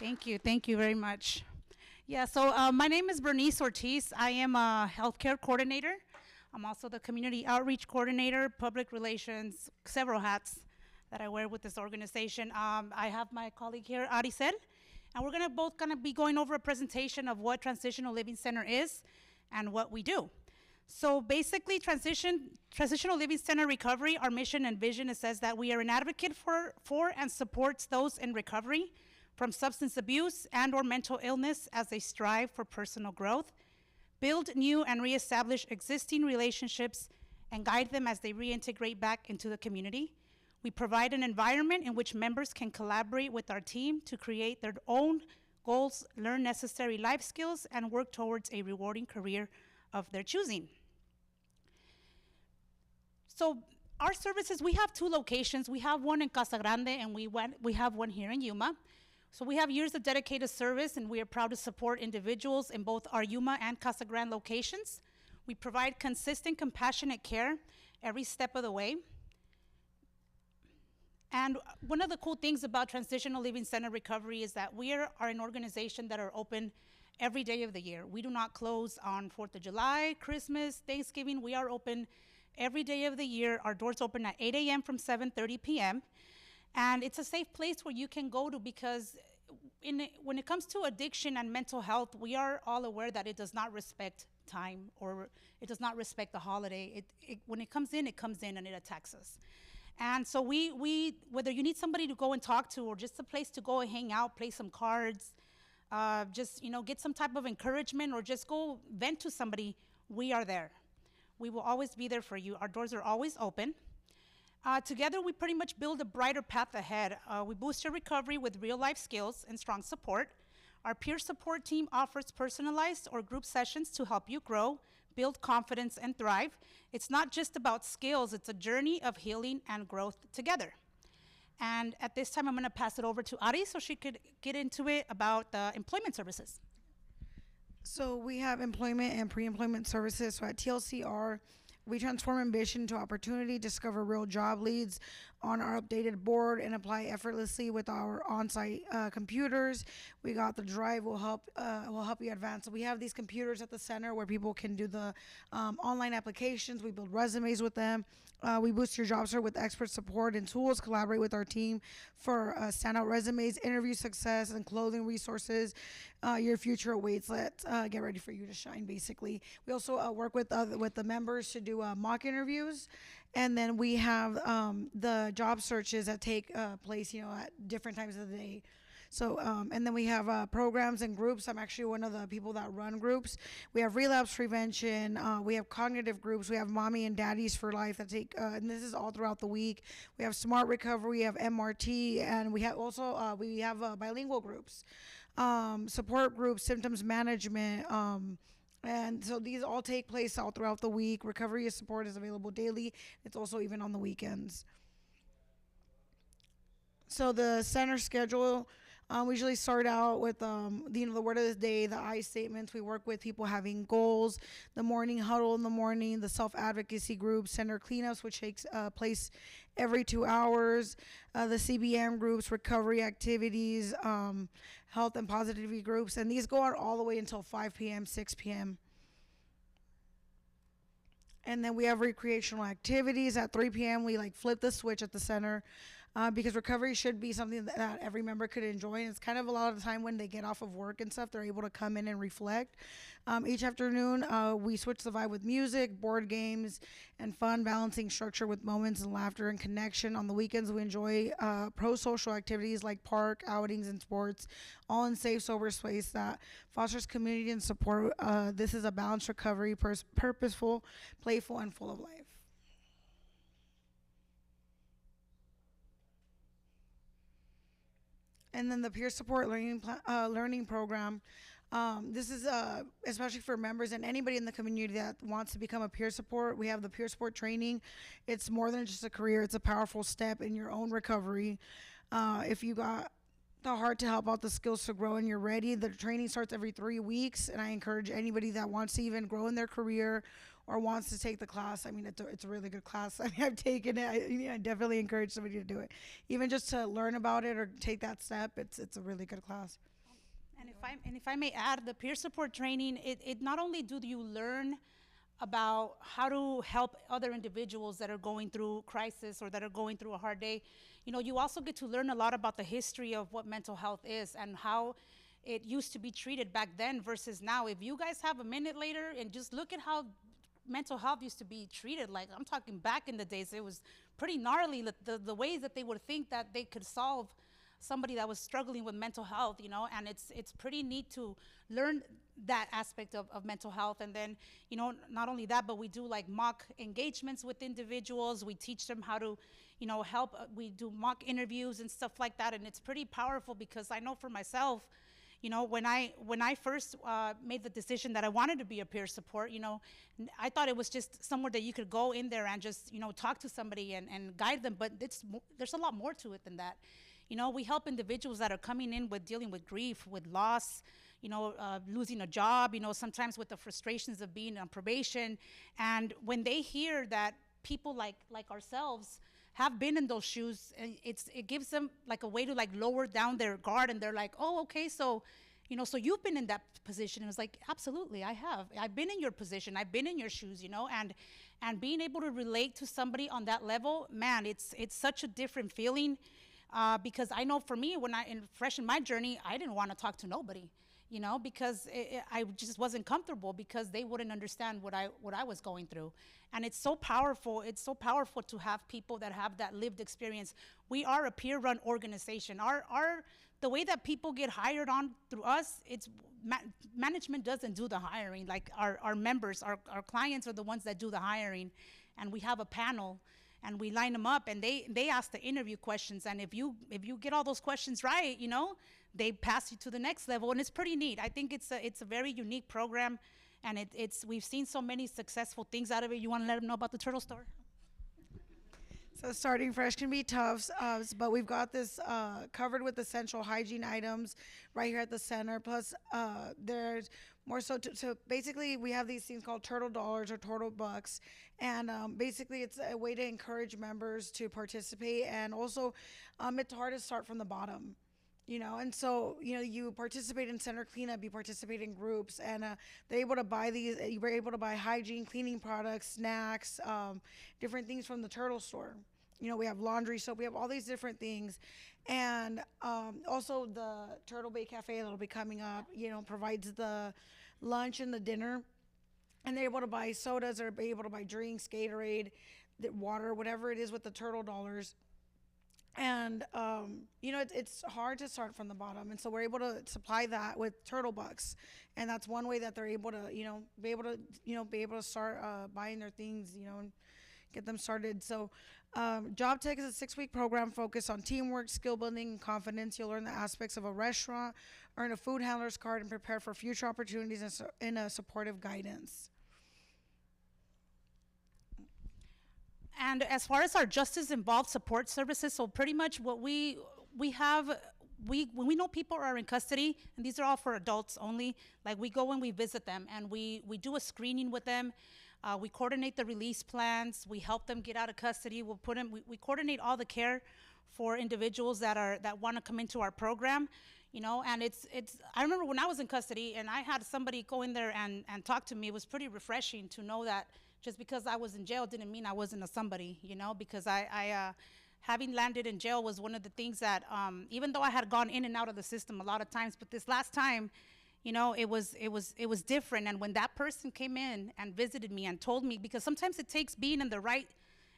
Thank you very much. Yeah, so my name is Bernice Ortiz. I am a healthcare coordinator. I'm also the community outreach coordinator, public relations, several hats that I wear with this organization. I have my colleague here, Aricel, and we're gonna be going over a presentation of what Transitional Living Center is and what we do. So basically, Transitional Living Center Recovery, our mission and vision, it says that we are an advocate for and supports those in recovery from substance abuse and or mental illness as they strive for personal growth, build new and reestablish existing relationships, and guide them as they reintegrate back into the community. We provide an environment in which members can collaborate with our team to create their own goals, learn necessary life skills, and work towards a rewarding career of their choosing. So our services, we have two locations. We have one in Casa Grande and we have one here in Yuma. So we have years of dedicated service, and we are proud to support individuals in both our Yuma and Casa Grande locations. We provide consistent, compassionate care every step of the way. And one of the cool things about Transitional Living Center Recovery is that we are an organization that are open every day of the year. We do not close on 4th of July, Christmas, Thanksgiving. We are open every day of the year. Our doors open at 8 a.m. from 7:30 p.m. And it's a safe place where you can go to, because when it comes to addiction and mental health, we are all aware that it does not respect time, or it does not respect the holiday. When it comes in and it attacks us. And so we whether you need somebody to go and talk to, or just a place to go and hang out, play some cards, just get some type of encouragement, or just go vent to somebody, we are there. We will always be there for you. Our doors are always open. Together, we pretty much build a brighter path ahead. We boost your recovery with real-life skills and strong support. Our peer support team offers personalized or group sessions to help you grow, build confidence, and thrive. It's not just about skills. It's a journey of healing and growth together. And at this time, I'm going to pass it over to Ari so she could get into it about employment services. So we have employment and pre-employment services. So at TLCR, we transform ambition to opportunity, discover real job leads on our updated board, and apply effortlessly with our on-site computers. We got the Drive will help you advance. So we have these computers at the center where people can do the online applications. We build resumes with them. We boost your job search with expert support and tools. Collaborate with our team for standout resumes, interview success, and clothing resources. Your future awaits. Let's get ready for you to shine, basically. We also work with the members to do mock interviews. And then we have the job searches that take place, at different times of the day. So, and then we have programs and groups. I'm actually one of the people that run groups. We have relapse prevention. We have cognitive groups. We have mommy and daddies for life that take, and this is all throughout the week. We have smart recovery. We have MRT, and we have also bilingual groups, support groups, symptoms management. And so these all take place all throughout the week. Recovery support is available daily. It's also even on the weekends. So the center schedule, we usually start out with the word of the day, the I statements. We work with people having goals, the morning huddle in the morning, the self-advocacy group, center cleanups, which takes place every 2 hours, the CBM groups, recovery activities, health and positivity groups, and these go on all the way until 5 p.m., 6 p.m. And then we have recreational activities at 3 p.m. We flip the switch at the center. Because recovery should be something that every member could enjoy. And it's kind of a lot of the time when they get off of work and stuff, they're able to come in and reflect. Each afternoon, we switch the vibe with music, board games, and fun, balancing structure with moments and laughter and connection. On the weekends, we enjoy pro-social activities like park, outings, and sports, all in safe, sober space that fosters community and support. This is a balanced recovery, purposeful, playful, and full of life. And then the peer support learning program. This is especially for members and anybody in the community that wants to become a peer support. We have the peer support training. It's more than just a career. It's a powerful step in your own recovery. If you got the heart to help out, the skills to grow, and you're ready, the training starts every 3 weeks. And I encourage anybody that wants to even grow in their career or wants to take the class, I mean, it's a really good class. I mean, I've taken it. I definitely encourage somebody to do it, even just to learn about it or take that step. It's a really good class. And if I may add, the peer support training, it not only do you learn about how to help other individuals that are going through crisis or that are going through a hard day, you also get to learn a lot about the history of what mental health is and how it used to be treated back then versus now. If you guys have a minute later and just look at how mental health used to be treated, like I'm talking back in the days, it was pretty gnarly, the ways that they would think that they could solve somebody that was struggling with mental health, and it's pretty neat to learn that aspect of mental health. And then, not only that, but we do like mock engagements with individuals. We teach them how to, help. We do mock interviews and stuff like that. And it's pretty powerful because I know for myself, when I first made the decision that I wanted to be a peer support, I thought it was just somewhere that you could go in there and just, talk to somebody and guide them. But there's a lot more to it than that. We help individuals that are coming in with dealing with grief, with loss, losing a job, sometimes with the frustrations of being on probation. And when they hear that people like ourselves have been in those shoes, it gives them like a way to like lower down their guard, and they're like, oh, okay, so so you've been in that position. And it's like, absolutely, I have. I've been in your position. I've been in your shoes, and being able to relate to somebody on that level, man, it's such a different feeling. Because I know for me, when fresh in my journey, I didn't want to talk to nobody, because I just wasn't comfortable because they wouldn't understand what I was going through. And it's so powerful. It's so powerful to have people that have that lived experience. We are a peer-run organization. The way that people get hired on through us, management doesn't do the hiring. Like our members, our clients are the ones that do the hiring, and we have a panel. And we line them up, and they ask the interview questions. And if you get all those questions right, they pass you to the next level, and it's pretty neat. I think it's a very unique program, and we've seen so many successful things out of it. You want to let them know about the Turtle Store? So starting fresh can be tough, but we've got this covered with essential hygiene items right here at the center. Plus, there's more so basically we have these things called turtle dollars or turtle bucks, and basically it's a way to encourage members to participate, and also it's hard to start from the bottom. And so, you participate in center cleanup, you participate in groups, and they're able to buy these, you were able to buy hygiene, cleaning products, snacks, different things from the Turtle Store. We have laundry soap, we have all these different things. And also the Turtle Bay Cafe that'll be coming up, provides the lunch and the dinner. And they're able to buy sodas or be able to buy drinks, Gatorade, water, whatever it is with the turtle dollars. And it's hard to start from the bottom, and so we're able to supply that with turtle bucks, and that's one way that they're able to be able to start buying their things, and get them started. So Job Tech is a 6-week program focused on teamwork, skill building, and confidence. You'll learn the aspects of a restaurant, earn a food handler's card, and prepare for future opportunities and a supportive guidance. And as far as our justice-involved support services, so pretty much what we have, when we know people are in custody, and these are all for adults only, like we go and we visit them, and we do a screening with them. We coordinate the release plans. We help them get out of custody. We coordinate all the care for individuals that want to come into our program. And I remember when I was in custody and I had somebody go in there and talk to me, it was pretty refreshing to know that just because I was in jail didn't mean I wasn't a somebody, because I having landed in jail was one of the things that, even though I had gone in and out of the system a lot of times, but this last time, it was different. And when that person came in and visited me and told me, because sometimes it takes being in the right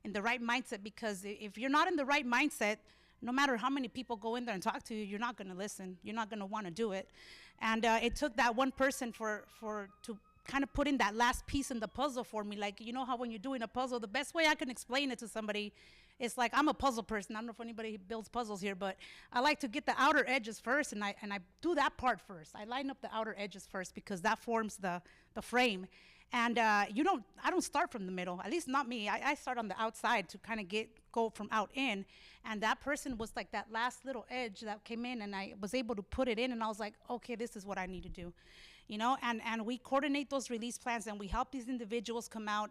mindset, because if you're not in the right mindset, no matter how many people go in there and talk to you, you're not going to listen. You're not going to want to do it. And it took that one person to kind of put in that last piece in the puzzle for me. Like, how when you're doing a puzzle, the best way I can explain it to somebody is like, I'm a puzzle person. I don't know if anybody builds puzzles here, but I like to get the outer edges first, and I do that part first. I line up the outer edges first because that forms the frame. And I don't start from the middle, at least not me. I start on the outside to kind of get go from out in, and that person was like that last little edge that came in, and I was able to put it in, and I was like, okay, this is what I need to do, you know. And we coordinate those release plans, and we help these individuals come out.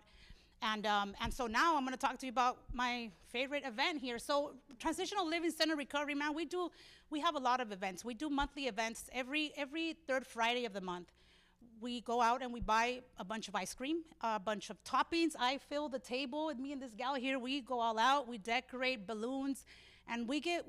And so now I'm going to talk to you about my favorite event here. So Transitional Living Center Recovery, man, we have a lot of events. We do monthly events every third Friday of the month. We go out and we buy a bunch of ice cream, a bunch of toppings. I fill the table with me and this gal here. We go all out. We decorate balloons, and we get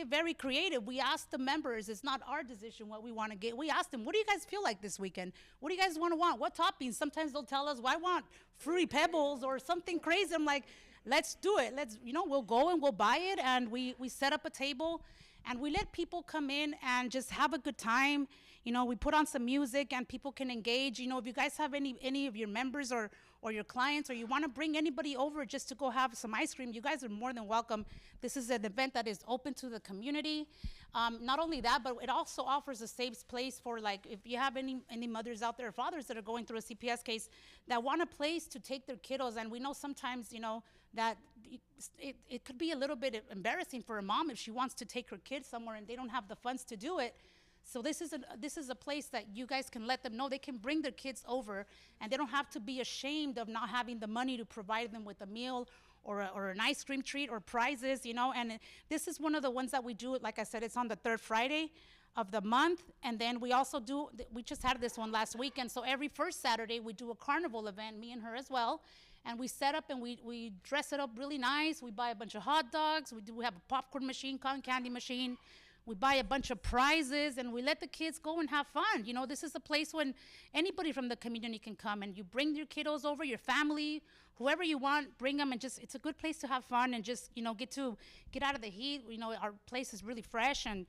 very creative. We ask the members. It's not our decision what we want to get. We ask them, what do you guys feel like this weekend? What do you guys want? What toppings? Sometimes they'll tell us, well, I want Fruity Pebbles or something crazy. I'm like, let's do it. We'll go and we'll buy it, and we set up a table, and we let people come in and just have a good time. You know, we put on some music and people can engage. You know, if you guys have any of your members or your clients, or you want to bring anybody over just to go have some ice cream, you guys are more than welcome. This is an event that is open to the community. Not only that, but it also offers a safe place for, like, if you have any mothers out there, or fathers that are going through a CPS case that want a place to take their kiddos. And we know sometimes, you know, that it could be a little bit embarrassing for a mom if she wants to take her kid somewhere and they don't have the funds to do it. So this is a place that you guys can let them know they can bring their kids over, and they don't have to be ashamed of not having the money to provide them with a meal or an ice cream treat or prizes, you know. And this is one of the ones that we do. Like I said, it's on the third Friday of the month. And then we also we just had this one last weekend. So every first Saturday we do a carnival event, me and her as well. And we set up and we dress it up really nice. We buy a bunch of hot dogs. We have a popcorn machine, cotton candy machine. We buy a bunch of prizes, and we let the kids go and have fun. You know, this is a place when anybody from the community can come, and you bring your kiddos over, your family, whoever you want, bring them, and it's a good place to have fun and just, you know, get out of the heat. You know, our place is really fresh, and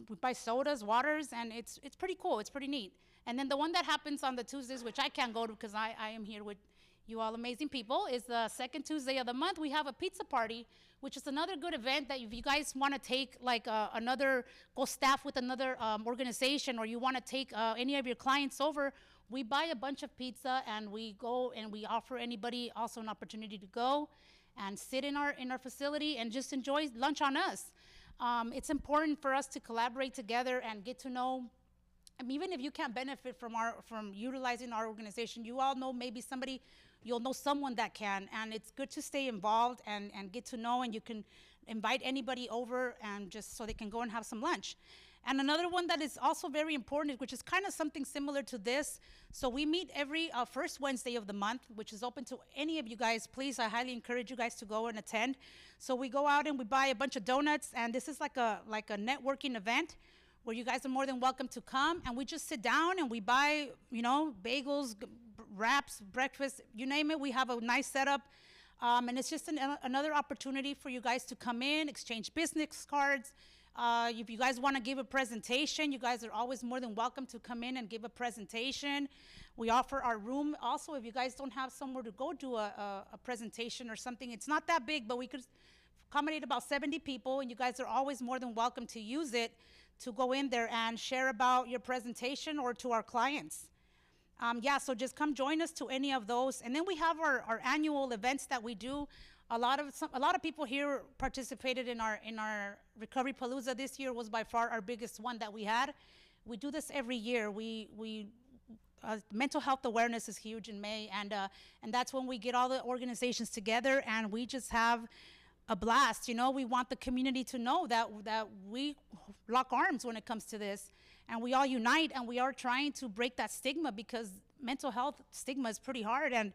we buy sodas, waters, and it's pretty cool. It's pretty neat. And then the one that happens on the Tuesdays, which I can't go to because I am here with you all amazing people, is the second Tuesday of the month. We have a pizza party, which is another good event that if you guys want to take like go staff with another organization, or you want to take any of your clients over, we buy a bunch of pizza and we go and we offer anybody also an opportunity to go and sit in our facility and just enjoy lunch on us. It's important for us to collaborate together and get to know. I mean, even if you can't benefit from utilizing our organization, you all know maybe you'll know someone that can, and it's good to stay involved and get to know, and you can invite anybody over and just so they can go and have some lunch. And another one that is also very important, which is kind of something similar to this. So we meet every first Wednesday of the month, which is open to any of you guys. Please, I highly encourage you guys to go and attend. So we go out and we buy a bunch of donuts, and this is like a networking event where you guys are more than welcome to come, and we just sit down and we buy, you know, bagels, wraps, breakfast, you name it. We have a nice setup, and it's just another opportunity for you guys to come in, exchange business cards. If you guys want to give a presentation, you guys are always more than welcome to come in and give a presentation. We offer our room also. If you guys don't have somewhere to go do a presentation or something, it's not that big, but we could accommodate about 70 people, and you guys are always more than welcome to use it to go in there and share about your presentation or to our clients. So just come join us to any of those. And then we have our annual events that we do. A lot of people here participated in our Recovery Palooza. This year was by far our biggest one that we had. We do this every year. Mental health awareness is huge in May, and that's when we get all the organizations together and we just have a blast. You know, we want the community to know that we lock arms when it comes to this, and we all unite, and we are trying to break that stigma, because mental health stigma is pretty hard, and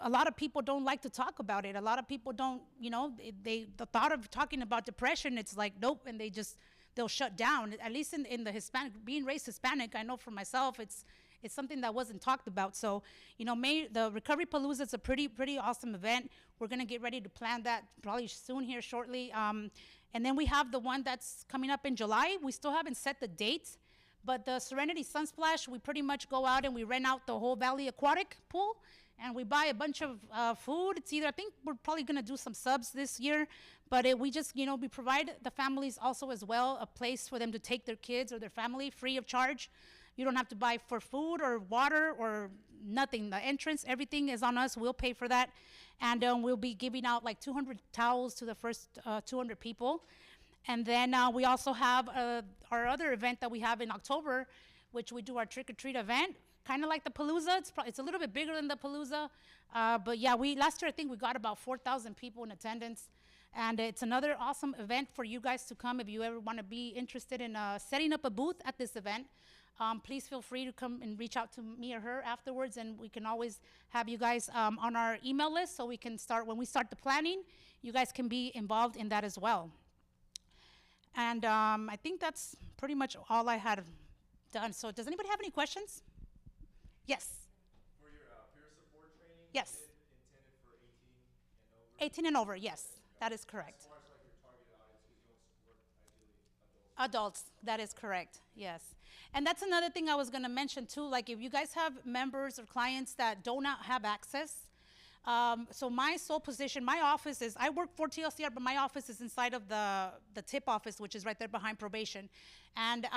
a lot of people don't like to talk about it. A lot of people don't, you know, the thought of talking about depression, it's like, nope, and they'll shut down. At least in the Hispanic, being raised Hispanic, I know for myself, it's something that wasn't talked about. So, you know, the Recovery Palooza is a pretty awesome event. We're gonna get ready to plan that probably soon here shortly. And then we have the one that's coming up in July. We still haven't set the date, but the Serenity Sunsplash, we pretty much go out and we rent out the whole Valley Aquatic pool, and we buy a bunch of food. It's either, I think we're probably gonna do some subs this year, but we just, you know, we provide the families also as well a place for them to take their kids or their family free of charge. You don't have to buy for food or water or nothing. The entrance, everything is on us. We'll pay for that. And we'll be giving out like 200 towels to the first 200 people. And then we also have our other event that we have in October, which we do our trick-or-treat event, kind of like the Palooza. It's a little bit bigger than the Palooza. But yeah, last year I think we got about 4,000 people in attendance. And it's another awesome event for you guys to come if you ever want to be interested in setting up a booth at this event. Please feel free to come and reach out to me or her afterwards, and we can always have you guys on our email list so we can start, when we start the planning, you guys can be involved in that as well. And I think that's pretty much all I had done. So does anybody have any questions? Yes. For your peer support training, Yes. is it intended for 18 and 18 and over, over? yes, that is correct. As far as like your target audience, because you want to support ideally Adults, adults. that is correct, yes. And that's another thing I was gonna mention too, like if you guys have members or clients that do not have access, so my sole position, my office is, I work for TLCR, but my office is inside of the tip office, which is right there behind probation. And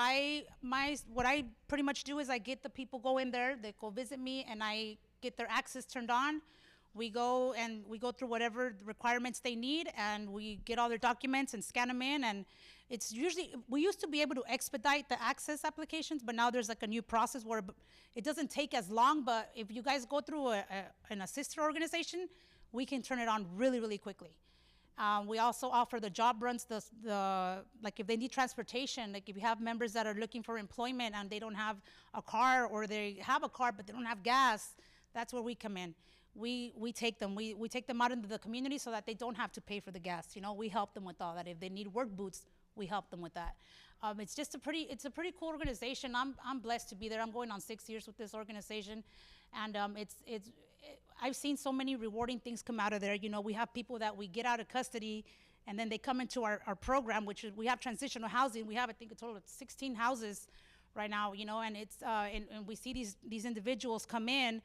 what I pretty much do is I get the people go in there, they go visit me, and I get their access turned on. We go through whatever requirements they need, and we get all their documents and scan them in. And it's usually, we used to be able to expedite the access applications, but now there's like a new process where it doesn't take as long. But if you guys go through a sister organization, we can turn it on really, really quickly. We also offer the job runs, like if they need transportation, like if you have members that are looking for employment and they don't have a car, or they have a car but they don't have gas, that's where we come in. We take them, we take them out into the community so that they don't have to pay for the gas. You know, we help them with all that. If they need work boots, we help them with that. It's just a pretty cool organization. I'm blessed to be there. I'm going on 6 years with this organization, and I've seen so many rewarding things come out of there. You know, we have people that we get out of custody, and then they come into our program, which is, we have transitional housing. We have, I think, a total of 16 houses right now, you know, and it's and we see these individuals come in,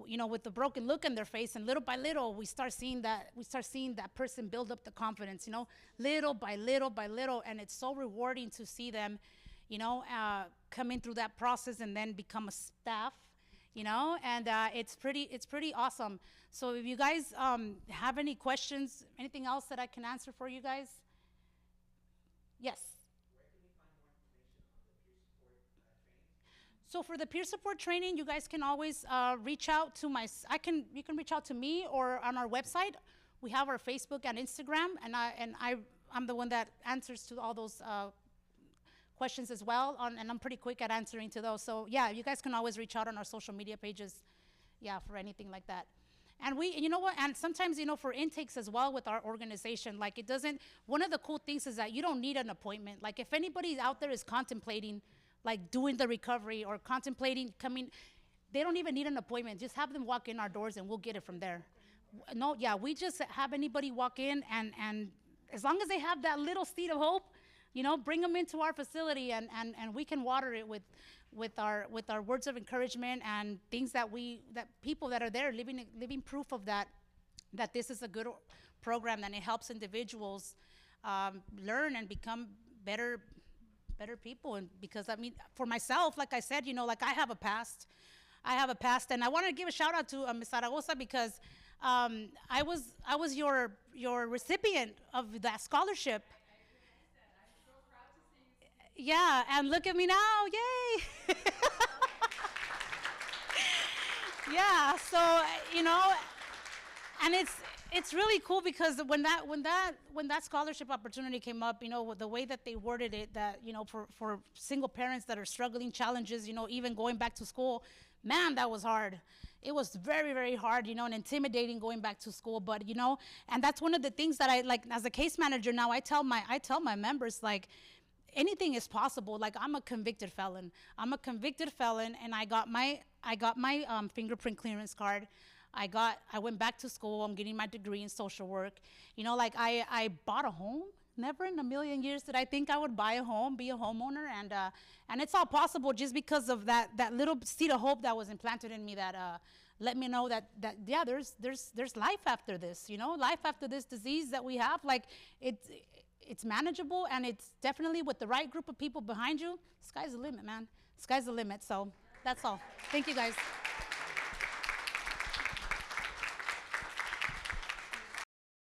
you know, with the broken look in their face, and little by little we start seeing that person build up the confidence, you know, little by little, and it's so rewarding to see them, you know, come in through that process and then become a staff, you know, and it's pretty awesome. So if you guys have any questions, anything else that I can answer for you guys? Yes. So for the peer support training, you guys can always reach out to you can reach out to me, or on our website. We have our Facebook and Instagram, and I'm the one that answers to all those questions as well, and I'm pretty quick at answering to those. So yeah, you guys can always reach out on our social media pages, yeah, for anything like that. And you know what, and sometimes, you know, for intakes as well with our organization, like one of the cool things is that you don't need an appointment. Like if anybody out there is contemplating like doing the recovery or contemplating coming, they don't even need an appointment. Just have them walk in our doors and we'll get it from there. No, yeah, we just have anybody walk in, and as long as they have that little seed of hope, you know, bring them into our facility, and we can water it with our words of encouragement and things that people that are there living proof of that this is a good program, and it helps individuals learn and become better people. And because I mean, for myself, like I said, you know, like I have a past, and I want to give a shout out to Ms. Zaragoza, because I was your recipient of that scholarship. I'm so proud to see you. Yeah, and look at me now, yay! Yeah, so you know, and it's really cool, because when that scholarship opportunity came up, you know, the way that they worded it, that, you know, for single parents that are struggling, challenges, you know, even going back to school, man, that was hard. It was very, very hard, you know, and intimidating going back to school. But, you know, and that's one of the things that I, like, as a case manager now, I tell my members, like, anything is possible. Like, I'm a convicted felon, and I got my fingerprint clearance card. I went back to school. I'm getting my degree in social work. You know, like I bought a home. Never in a million years did I think I would buy a home, be a homeowner, and it's all possible just because of that little seed of hope that was implanted in me, that let me know that yeah, there's life after this. You know, life after this disease that we have. Like it's manageable, and it's definitely with the right group of people behind you, sky's the limit, man. Sky's the limit. So that's all. Thank you, guys.